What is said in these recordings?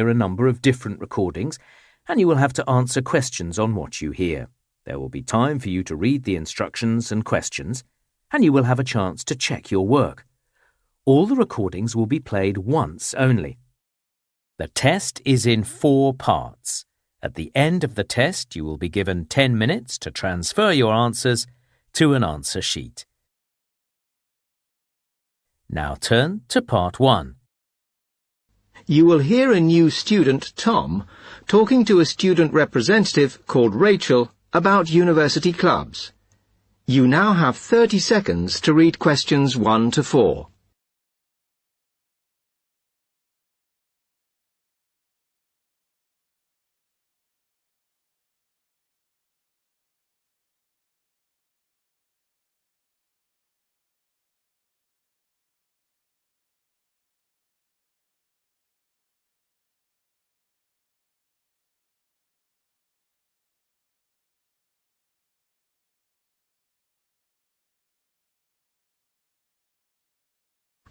a number of different recordings, and you will have to answer questions on what you hear. There will be time for you to read the instructions and questions, and you will have a chance to check your work. All the recordings will be played once only. The test is in 4 parts. At the end of the test, you will be given 10 minutes to transfer your answers to an answer sheet. Now turn to part 1. You will hear a new student, Tom, talking to a student representative called Rachel about university clubs. You now have 30 seconds to read questions 1 to 4.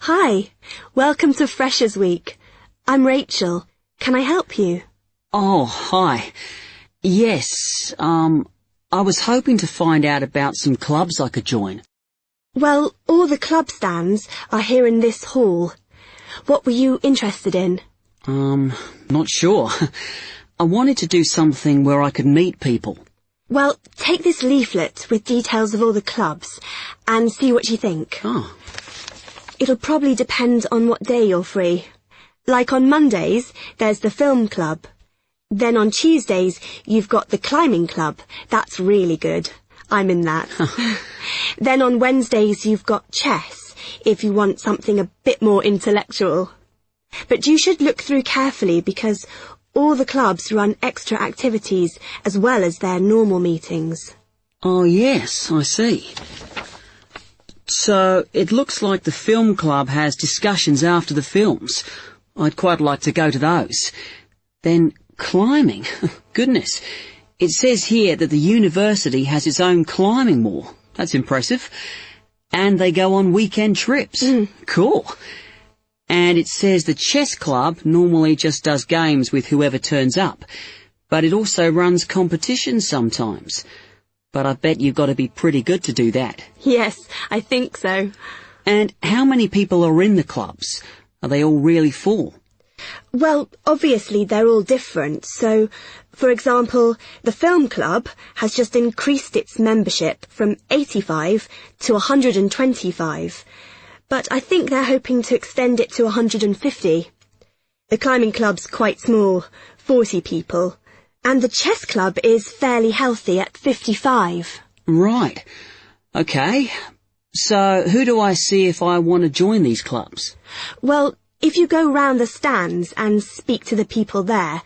Hi, welcome to Freshers Week. I'm Rachel. Can I help you? Oh, hi. Yes, I was hoping to find out about some clubs I could join. Well, all the club stands are here in this hall. What were you interested in? Not sure. I wanted to do something where I could meet people. Well, take this leaflet with details of all the clubs and see what you think. Oh. It'll probably depend on what day you're free. Like on Mondays, there's the film club. Then on Tuesdays, you've got the climbing club. That's really good. I'm in that. Then on Wednesdays, you've got chess, if you want something a bit more intellectual. But you should look through carefully because all the clubs run extra activities as well as their normal meetings. Oh, yes, I see. So, it looks like the film club has discussions after the films. I'd quite like to go to those. Then, climbing. Goodness. It says here that the university has its own climbing wall. That's impressive. And they go on weekend trips. Cool. And it says the chess club normally just does games with whoever turns up. But it also runs competitions sometimes. But I bet you've got to be pretty good to do that. Yes, I think so. And how many people are in the clubs? Are they all really full? Well, obviously they're all different. So, for example, the film club has just increased its membership from 85 to 125. But I think they're hoping to extend it to 150. The climbing club's quite small, 40 people. And the chess club is fairly healthy at 55. Right. Okay. So, who do I see if I want to join these clubs? Well, if you go round the stands and speak to the people there,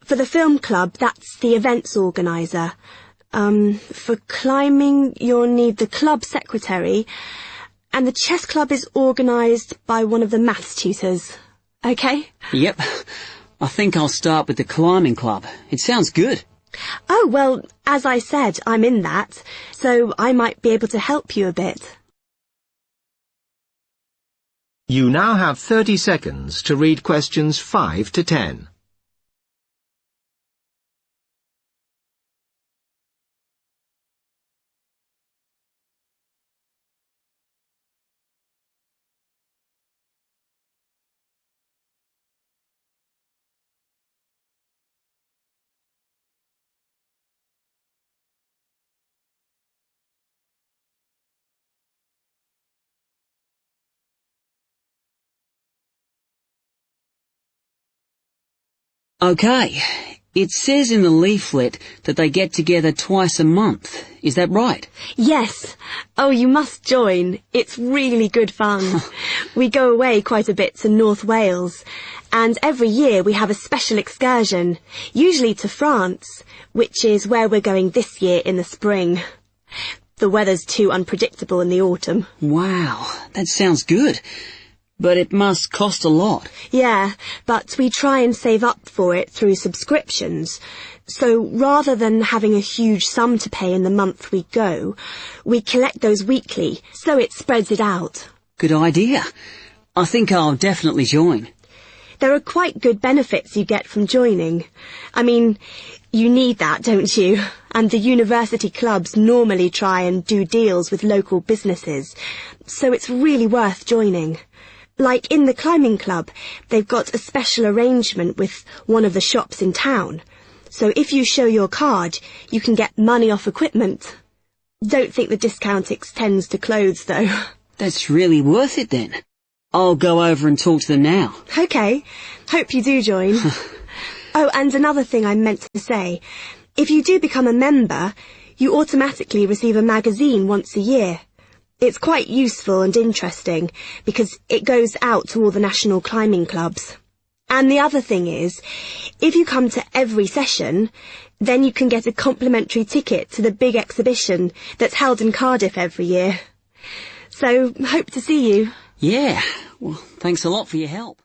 for the film club, that's the events organiser. For climbing, you'll need the club secretary, and the chess club is organised by one of the maths tutors. Okay? Yep. I think I'll start with the climbing club. It sounds good. Oh, well, as I said, I'm in that, so I might be able to help you a bit. You now have 30 seconds to read questions 5 to 10. Okay. It says in the leaflet that they get together twice a month. Is that right? Yes. Oh, you must join. It's really good fun. We go away quite a bit to North Wales, and every year we have a special excursion, usually to France, which is where we're going this year in the spring. The weather's too unpredictable in the autumn. Wow, that sounds good. But it must cost a lot. Yeah, but we try and save up for it through subscriptions. So rather than having a huge sum to pay in the month we go, we collect those weekly, so it spreads it out. Good idea. I think I'll definitely join. There are quite good benefits you get from joining. I mean, you need that, don't you? And the university clubs normally try and do deals with local businesses, so it's really worth joining. Like in the climbing club, they've got a special arrangement with one of the shops in town. So if you show your card, you can get money off equipment. Don't think the discount extends to clothes, though. That's really worth it, then. I'll go over and talk to them now. OK. Hope you do join. Oh, and another thing I meant to say. If you do become a member, you automatically receive a magazine once a year. It's quite useful and interesting, because it goes out to all the national climbing clubs. And the other thing is, if you come to every session, then you can get a complimentary ticket to the big exhibition that's held in Cardiff every year. So, hope to see you. Yeah, well, thanks a lot for your help.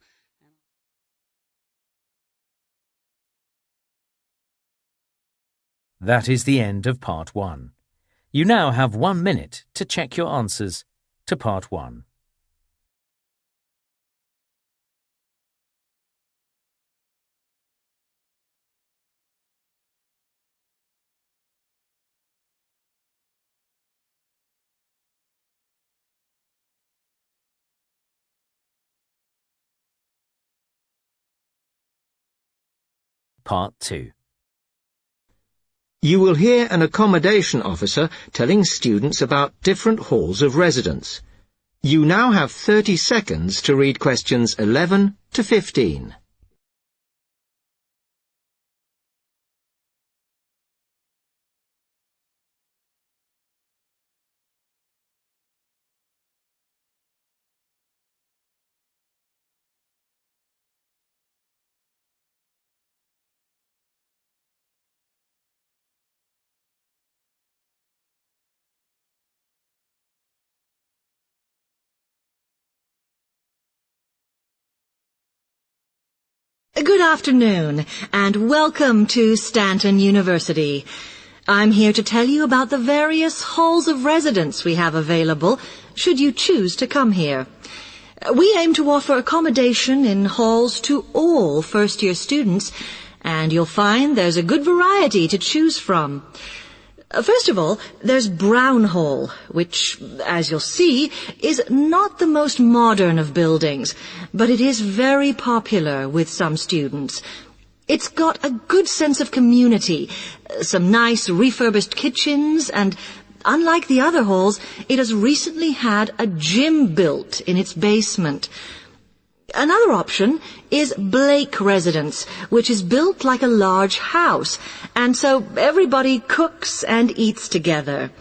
That is the end of Part 1. You now have 1 minute to check your answers to Part 1. Part 2. You will hear an accommodation officer telling students about different halls of residence. You now have 30 seconds to read questions 11 to 15. Good afternoon, and welcome to Stanton University. I'm here to tell you about the various halls of residence we have available, should you choose to come here. We aim to offer accommodation in halls to all first-year students, and you'll find there's a good variety to choose from. First of all, there's Brown Hall, which, as you'll see, is not the most modern of buildings, but it is very popular with some students. It's got a good sense of community, some nice refurbished kitchens, and unlike the other halls, it has recently had a gym built in its basement. Another option is Blake Residence, which is built like a large house, and so everybody cooks and eats together.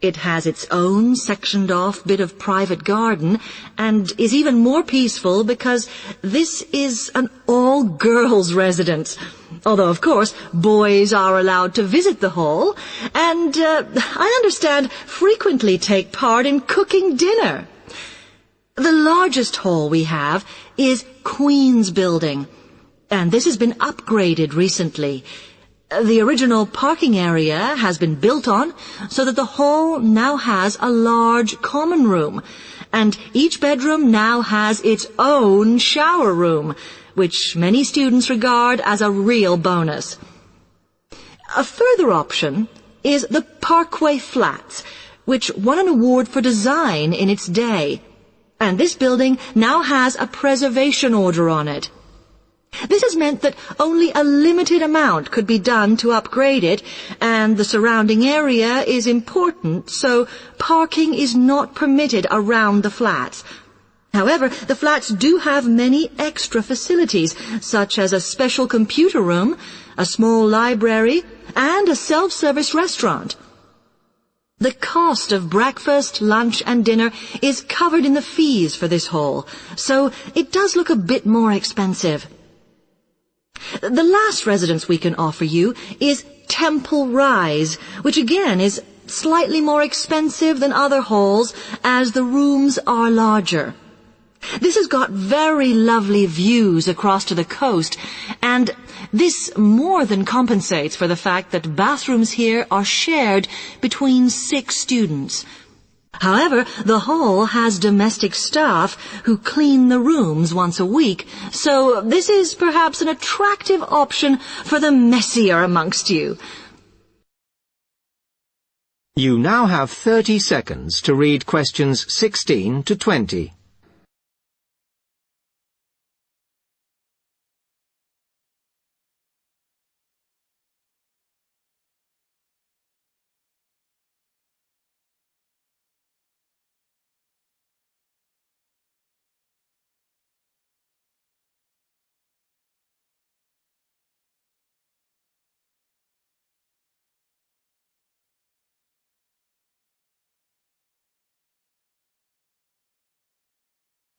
It has its own sectioned-off bit of private garden, and is even more peaceful because this is an all-girls residence. Although, of course, boys are allowed to visit the hall, and I understand frequently take part in cooking dinner. The largest hall we have is Queen's Building, and this has been upgraded recently. The original parking area has been built on so that the hall now has a large common room, and each bedroom now has its own shower room, which many students regard as a real bonus. A further option is the Parkway Flats, which won an award for design in its day. And this building now has a preservation order on it. This has meant that only a limited amount could be done to upgrade it, and the surrounding area is important, so parking is not permitted around the flats. However, the flats do have many extra facilities, such as a special computer room, a small library, and a self-service restaurant. The cost of breakfast, lunch, and dinner is covered in the fees for this hall, so it does look a bit more expensive. The last residence we can offer you is Temple Rise, which again is slightly more expensive than other halls as the rooms are larger. This has got very lovely views across to the coast, and this more than compensates for the fact that bathrooms here are shared between 6 students. However, the hall has domestic staff who clean the rooms once a week, so this is perhaps an attractive option for the messier amongst you. You now have 30 seconds to read questions 16 to 20.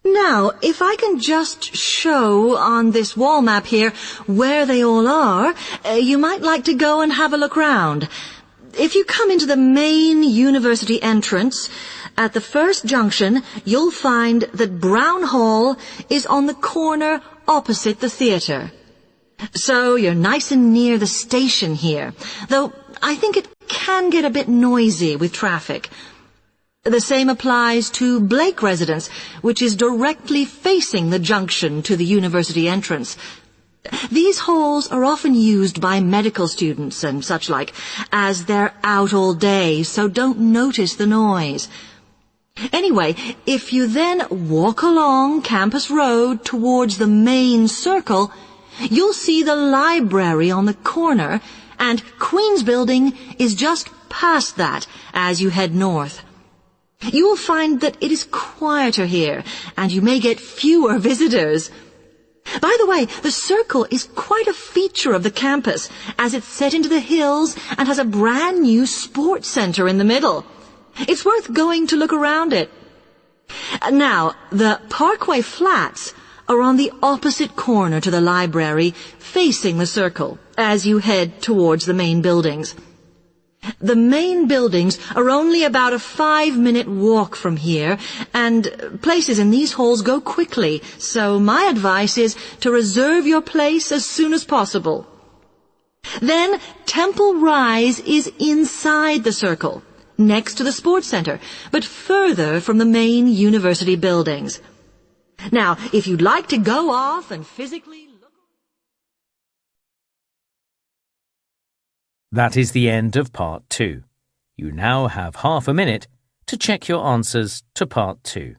Now, if I can just show on this wall map here where they all are, you might like to go and have a look round. If you come into the main university entrance, at the first junction, you'll find that Brown Hall is on the corner opposite the theatre. So you're nice and near the station here, though I think it can get a bit noisy with traffic. The same applies to Blake Residence, which is directly facing the junction to the university entrance. These halls are often used by medical students and such like, as they're out all day, so don't notice the noise. Anyway, if you then walk along Campus Road towards the main circle, you'll see the library on the corner, and Queen's Building is just past that as you head north. You will find that it is quieter here, and you may get fewer visitors. By the way, the circle is quite a feature of the campus, as it's set into the hills and has a brand new sports center in the middle. It's worth going to look around it. Now, the Parkway Flats are on the opposite corner to the library, facing the circle, as you head towards the main buildings. The main buildings are only about a 5-minute walk from here, and places in these halls go quickly, so my advice is to reserve your place as soon as possible. Then Temple Rise is inside the circle, next to the sports center, but further from the main university buildings. Now, if you'd like to go off and physically look... That is the end of Part 2. You now have half a minute to check your answers to Part 2.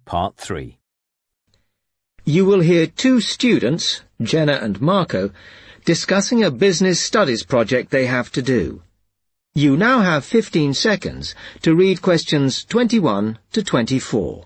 Part 3. You will hear two students, Jenna and Marco, discussing a business studies project they have to do. You now have 15 seconds to read questions 21 to 24.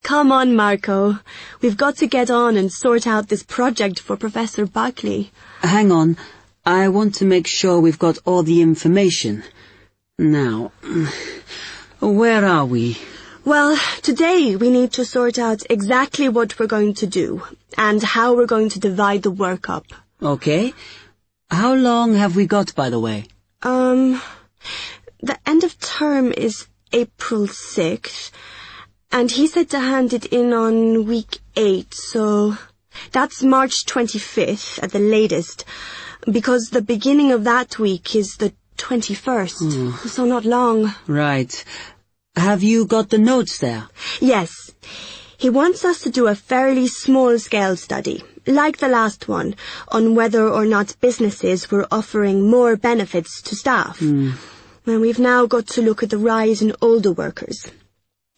Come on, Marco. We've got to get on and sort out this project for Professor Buckley. Hang on. I want to make sure we've got all the information. Now, where are we? Well, today we need to sort out exactly what we're going to do and how we're going to divide the work up. Okay. How long have we got, by the way? The end of term is April 6th. And he said to hand it in on week 8, so that's March 25th at the latest, because the beginning of that week is the 21st, so not long. Right. Have you got the notes there? Yes. He wants us to do a fairly small-scale study, like the last one, on whether or not businesses were offering more benefits to staff. And we've now got to look at the rise in older workers.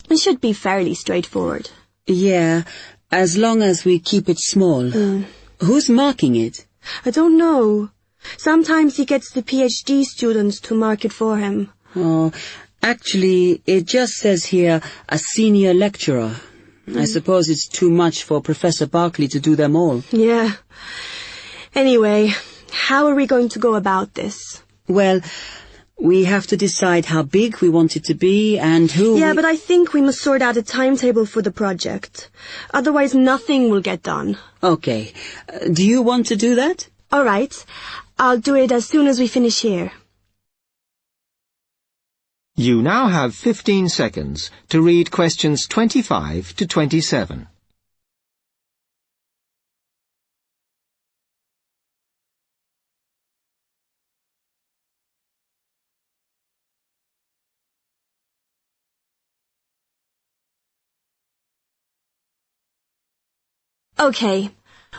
It should be fairly straightforward. Yeah, as long as we keep it small. Who's marking it? I don't know. Sometimes he gets the PhD students to mark it for him. Oh, Actually, it just says here, a senior lecturer. I suppose it's too much for Professor Barkley to do them all. Yeah. Anyway, how are we going to go about this? Well, we have to decide how big we want it to be and who... Yeah, but I think we must sort out a timetable for the project. Otherwise, nothing will get done. Okay. Do you want to do that? All right. I'll do it as soon as we finish here. You now have 15 seconds to read questions 25 to 27. Okay.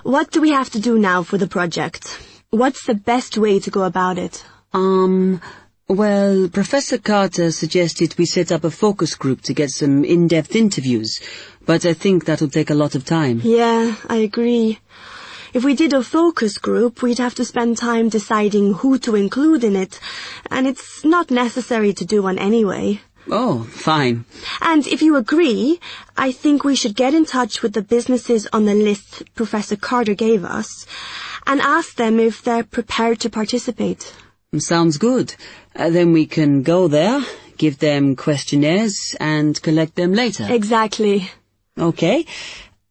What do we have to do now for the project? What's the best way to go about it? Well, Professor Carter suggested we set up a focus group to get some in-depth interviews, but I think that'll take a lot of time. Yeah, I agree. If we did a focus group, we'd have to spend time deciding who to include in it, and it's not necessary to do one anyway. Oh, fine. And if you agree, I think we should get in touch with the businesses on the list Professor Carter gave us and ask them if they're prepared to participate. Sounds good. Then we can go there, give them questionnaires, and collect them later. Exactly. Okay.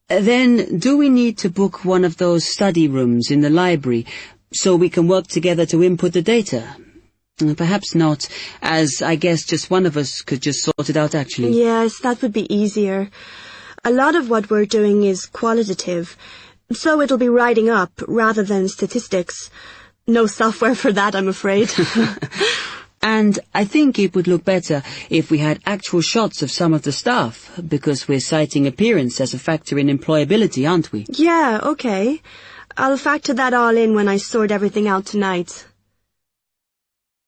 Then, do we need to book one of those study rooms in the library so we can work together to input the data? Perhaps not, as I guess just one of us could just sort it out actually. Yes, that would be easier. A lot of what we're doing is qualitative, so it'll be writing up rather than statistics. No software for that, I'm afraid. And I think it would look better if we had actual shots of some of the staff, because we're citing appearance as a factor in employability, aren't we? Yeah, okay. I'll factor that all in when I sort everything out tonight.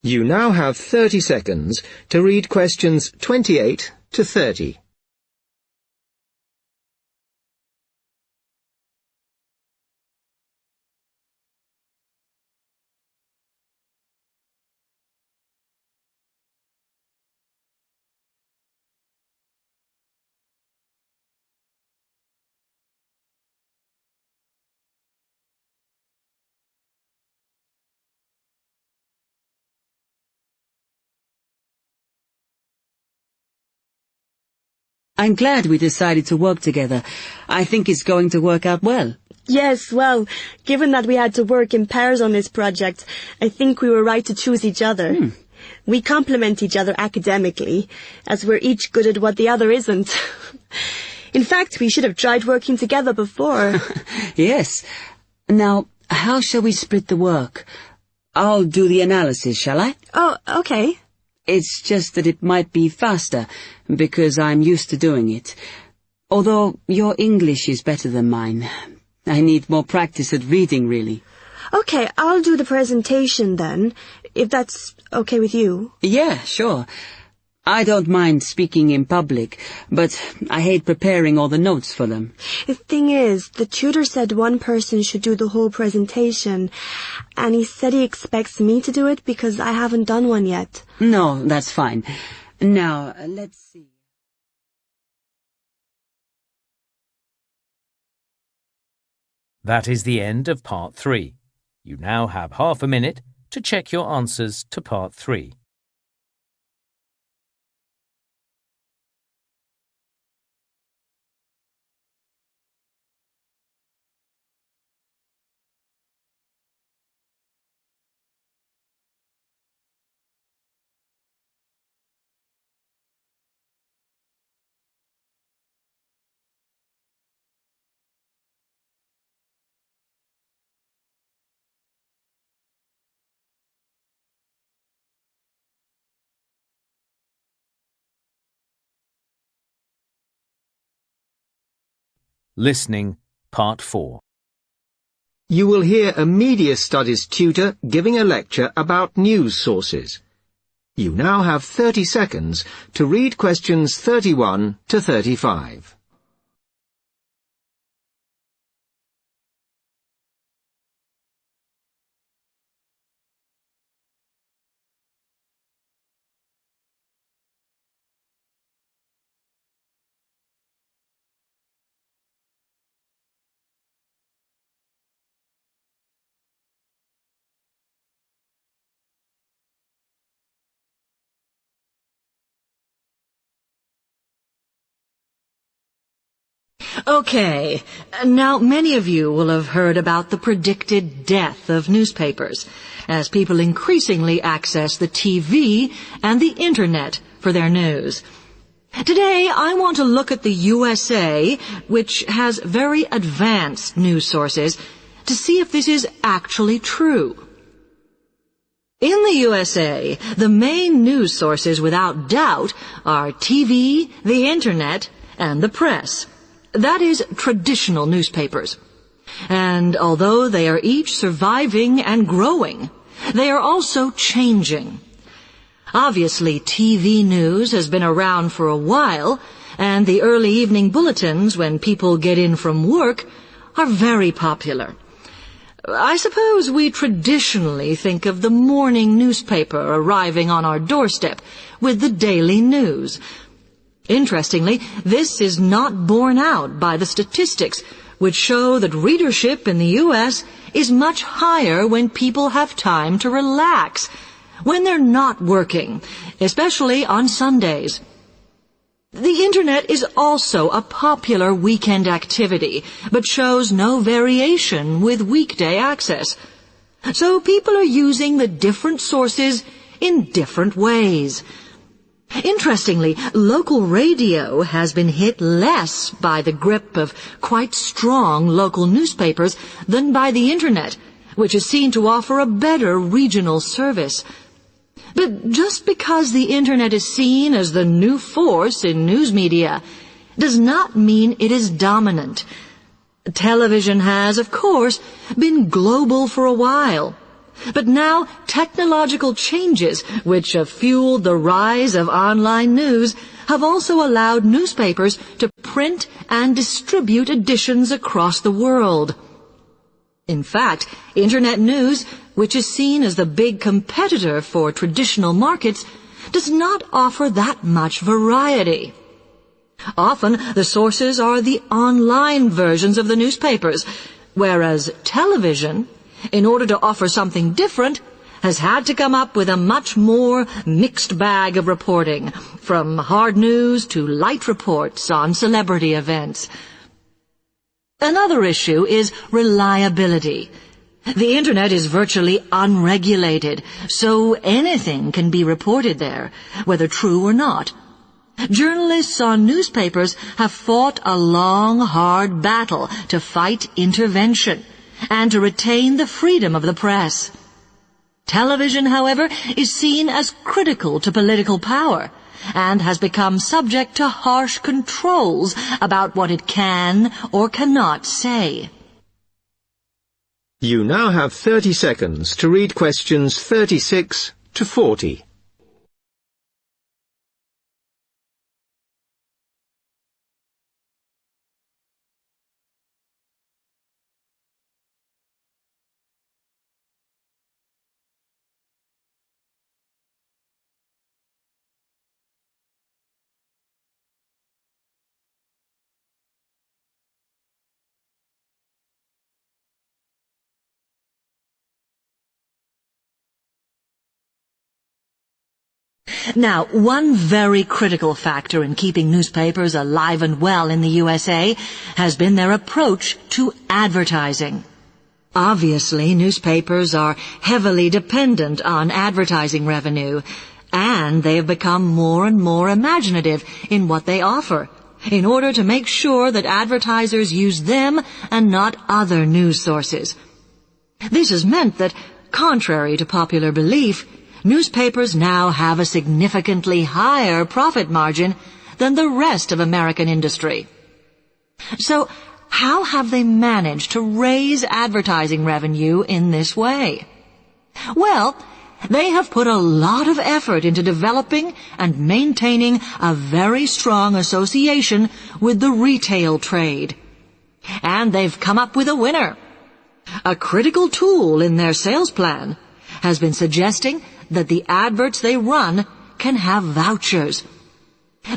You now have 30 seconds to read questions 28 to 30. I'm glad we decided to work together. I think it's going to work out well. Yes, well, given that we had to work in pairs on this project, I think we were right to choose each other. We complement each other academically, as we're each good at what the other isn't. In fact, we should have tried working together before. Yes. Now, how shall we split the work? I'll do the analysis, shall I? Oh, okay. It's just that it might be faster, because I'm used to doing it. Although your English is better than mine. I need more practice at reading, really. Okay, I'll do the presentation then, if that's okay with you. Yeah, sure. I don't mind speaking in public, but I hate preparing all the notes for them. The thing is, the tutor said one person should do the whole presentation, and he said he expects me to do it because I haven't done one yet. No, that's fine. Now, let's see. That is the end of Part 3. You now have half a minute to check your answers to Part 3. Listening, Part 4. You will hear a media studies tutor giving a lecture about news sources. You now have 30 seconds to read questions 31 to 35. Okay, now many of you will have heard about the predicted death of newspapers, as people increasingly access the TV and the Internet for their news. Today, I want to look at the USA, which has very advanced news sources, to see if this is actually true. In the USA, the main news sources without doubt are TV, the Internet, and the press. That is, traditional newspapers. And although they are each surviving and growing, they are also changing. Obviously, TV news has been around for a while, and the early evening bulletins, when people get in from work, are very popular. I suppose we traditionally think of the morning newspaper arriving on our doorstep with the daily news. Interestingly, this is not borne out by the statistics, which show that readership in the U.S. is much higher when people have time to relax, when they're not working, especially on Sundays. The Internet is also a popular weekend activity, but shows no variation with weekday access. So people are using the different sources in different ways. Interestingly, local radio has been hit less by the grip of quite strong local newspapers than by the Internet, which is seen to offer a better regional service. But just because the Internet is seen as the new force in news media does not mean it is dominant. Television has, of course, been global for a while. But now technological changes, which have fueled the rise of online news, have also allowed newspapers to print and distribute editions across the world. In fact, Internet news, which is seen as the big competitor for traditional markets, does not offer that much variety. Often, the sources are the online versions of the newspapers, whereas television, in order to offer something different, has had to come up with a much more mixed bag of reporting, from hard news to light reports on celebrity events. Another issue is reliability. The Internet is virtually unregulated, so anything can be reported there, whether true or not. Journalists on newspapers have fought a long, hard battle to fight intervention and to retain the freedom of the press. Television, however, is seen as critical to political power and has become subject to harsh controls about what it can or cannot say. You now have 30 seconds to read questions 36 to 40. Now, one very critical factor in keeping newspapers alive and well in the USA has been their approach to advertising. Obviously, newspapers are heavily dependent on advertising revenue, and they have become more and more imaginative in what they offer, in order to make sure that advertisers use them and not other news sources. This has meant that, contrary to popular belief, newspapers now have a significantly higher profit margin than the rest of American industry. So, how have they managed to raise advertising revenue in this way? Well, they have put a lot of effort into developing and maintaining a very strong association with the retail trade. And they've come up with a winner. A critical tool in their sales plan has been suggesting that the adverts they run can have vouchers.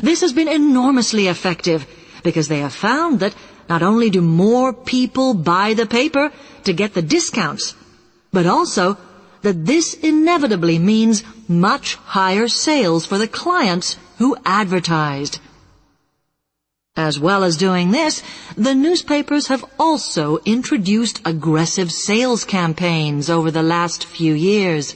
This has been enormously effective because they have found that not only do more people buy the paper to get the discounts, but also that this inevitably means much higher sales for the clients who advertised. As well as doing this, the newspapers have also introduced aggressive sales campaigns over the last few years.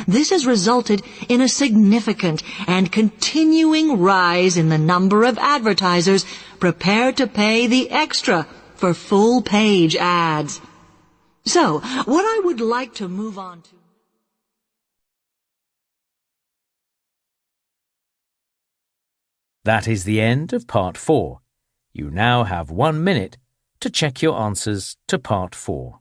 This has resulted in a significant and continuing rise in the number of advertisers prepared to pay the extra for full-page ads. So, what I would like to move on to... That is the end of Part 4. You now have 1 minute to check your answers to Part 4.